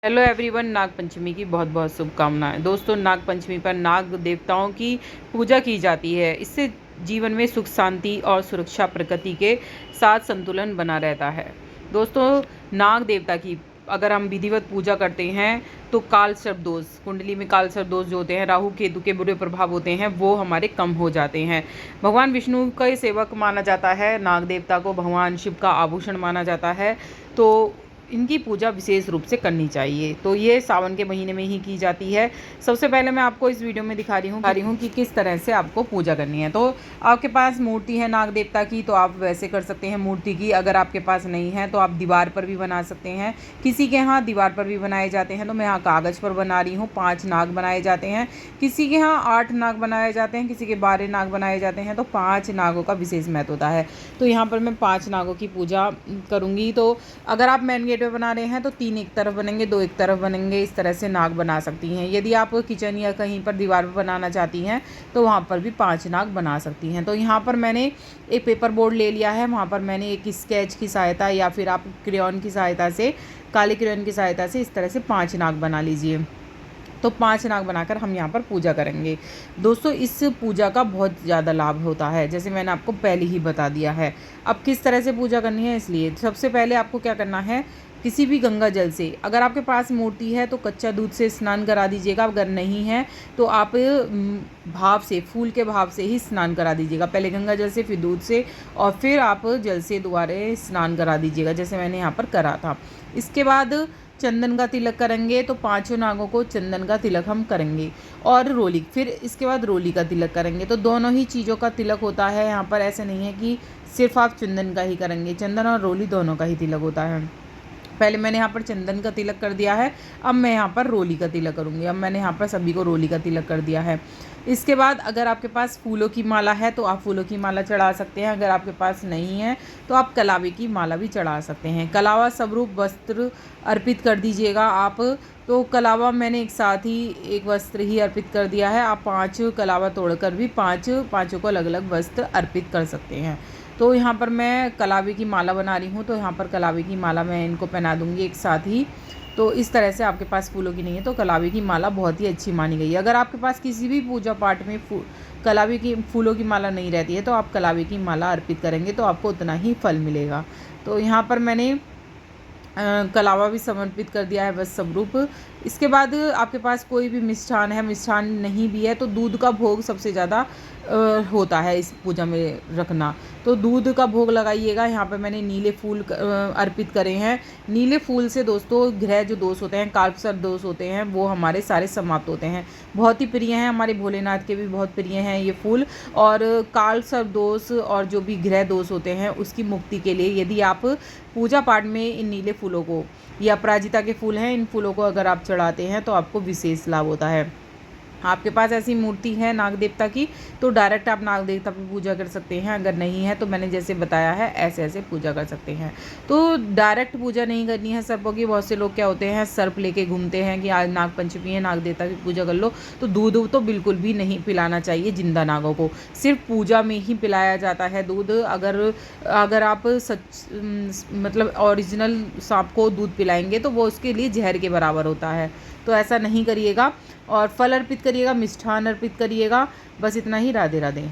Hello everyone, Nag Panchami की बहुत बहुत शुभकामनाएं। दोस्तों, नाग पंचमी पर नाग देवताओं की पूजा की जाती है। इससे जीवन में सुख, शांति और सुरक्षा, प्रकृति के साथ संतुलन बना रहता है। दोस्तों, नाग देवता की अगर हम विधिवत पूजा करते हैं तो काल सर्प दोष, कुंडली में काल सर्प दोष जो होते हैं, राहु केतु के बुरे प्रभाव होते हैं, वो हमारे कम हो जाते हैं। भगवान विष्णु का सेवक माना जाता है। नाग देवता को भगवान शिव का आभूषण माना जाता है, तो इनकी पूजा विशेष रूप से करनी चाहिए। तो ये सावन के महीने में ही की जाती है। सबसे पहले मैं आपको इस वीडियो में दिखा रही हूँ कि किस तरह से आपको पूजा करनी है। तो आपके पास मूर्ति है नाग देवता की, तो आप वैसे कर सकते हैं मूर्ति की। अगर आपके पास नहीं है तो आप दीवार पर भी बना सकते हैं। किसी के यहाँ दीवार पर भी बनाए जाते हैं, तो मैं यहाँ कागज़ पर बना रही हूँ। 5 नाग बनाए जाते हैं, किसी के यहाँ 8 नाग बनाए जाते हैं, किसी के 12 नाग बनाए जाते हैं। तो 5 नागों का विशेष महत्व होता है। तो यहाँ पर मैं 5 नागों की पूजा करूँगी। तो अगर आप मेन गेट पे बना रहे हैं तो 3 एक तरफ बनेंगे, 2 एक तरफ बनेंगे। इस तरह से नाग बना सकती हैं। यदि आप किचन या कहीं पर दीवार पर बनाना चाहती हैं तो वहाँ पर भी 5 नाग बना सकती हैं। तो यहाँ पर मैंने एक पेपर बोर्ड ले लिया है। वहाँ पर मैंने एक स्केच की सहायता या फिर आप क्रेयॉन की सहायता से, काले क्रेयॉन की सहायता से इस तरह से 5 नाग बना लीजिए। तो 5 नाग बनाकर हम यहाँ पर पूजा करेंगे। दोस्तों, इस पूजा का बहुत ज़्यादा लाभ होता है, जैसे मैंने आपको पहले ही बता दिया है। अब किस तरह से पूजा करनी है, इसलिए सबसे पहले आपको क्या करना है, किसी भी गंगा जल से, अगर आपके पास मूर्ति है तो कच्चा दूध से स्नान करा दीजिएगा। अगर नहीं है तो आप भाव से, फूल के भाव से ही स्नान करा दीजिएगा। पहले गंगा जल से, फिर दूध से, और फिर आप जल से दोबारा स्नान करा दीजिएगा, जैसे मैंने यहाँ पर करा था। इसके बाद चंदन का तिलक करेंगे। तो 5 नागों को चंदन का तिलक हम करेंगे, और रोली, फिर इसके बाद रोली का तिलक करेंगे। तो दोनों ही चीज़ों का तिलक होता है यहाँ पर। ऐसे नहीं है कि सिर्फ आप चंदन का ही करेंगे, चंदन और रोली दोनों का ही तिलक होता है। पहले मैंने यहाँ पर चंदन का तिलक कर दिया है, अब मैं यहाँ पर रोली का तिलक करूँगी। अब मैंने यहाँ पर सभी को रोली का तिलक कर दिया है। इसके बाद अगर आपके पास फूलों की माला है तो आप फूलों की माला चढ़ा सकते हैं। अगर आपके पास नहीं है तो आप कलावे की माला भी चढ़ा सकते हैं। कलावा स्वरूप वस्त्र अर्पित कर दीजिएगा आप। तो कलावा मैंने एक साथ ही एक वस्त्र ही अर्पित कर दिया है। आप 5 कलावा तोड़कर भी पाँचों को अलग अलग वस्त्र अर्पित कर सकते हैं। तो यहाँ पर मैं कलावे की माला बना रही हूँ, तो यहाँ पर कलावे की माला मैं इनको पहना दूँगी एक साथ ही। तो इस तरह से आपके पास फूलों की नहीं है तो कलावे की माला बहुत ही अच्छी मानी गई है। अगर आपके पास किसी भी पूजा पाठ में कलावे की फूलों की माला नहीं रहती है तो आप कलावे की माला अर्पित करेंगे तो आपको उतना ही फल मिलेगा। तो यहाँ पर मैंने कलावा भी समर्पित कर दिया है बस स्वरूप। इसके बाद आपके पास कोई भी मिष्ठान है, मिष्ठान नहीं भी है तो दूध का भोग सबसे ज़्यादा होता है इस पूजा में रखना। तो दूध का भोग लगाइएगा। यहाँ पर मैंने नीले फूल अर्पित करे हैं। नीले फूल से दोस्तों ग्रह जो दोष होते हैं, कालसर्प दोष होते हैं, वो हमारे सारे समाप्त होते हैं। बहुत ही प्रिय हैं, हमारे भोलेनाथ के भी बहुत प्रिय हैं ये फूल। और कालसर्प दोष और जो भी ग्रह दोष होते हैं उसकी मुक्ति के लिए यदि आप पूजा पाठ में इन नीले फूलों को, या अपराजिता के फूल हैं, इन फूलों को अगर आप चढ़ाते हैं तो आपको विशेष लाभ होता है। आपके पास ऐसी मूर्ति है नाग देवता की तो डायरेक्ट आप नाग देवता पर पूजा कर सकते हैं। अगर नहीं है तो मैंने जैसे बताया है ऐसे ऐसे पूजा कर सकते हैं। तो डायरेक्ट पूजा नहीं करनी है सर्पों की। बहुत से लोग क्या होते हैं, सर्प लेके घूमते हैं कि आज नाग पंचमी है, नाग देवता की पूजा कर लो। तो दूध तो बिल्कुल भी नहीं पिलाना चाहिए जिंदा नागों को, सिर्फ पूजा में ही पिलाया जाता है दूध। अगर आप मतलब ओरिजिनल सांप को दूध पिलाएंगे तो वो उसके लिए जहर के बराबर होता है। तो ऐसा नहीं करिएगा, और फल अर्पित करिएगा, मिष्ठान अर्पित करिएगा। बस इतना ही। राधे राधे।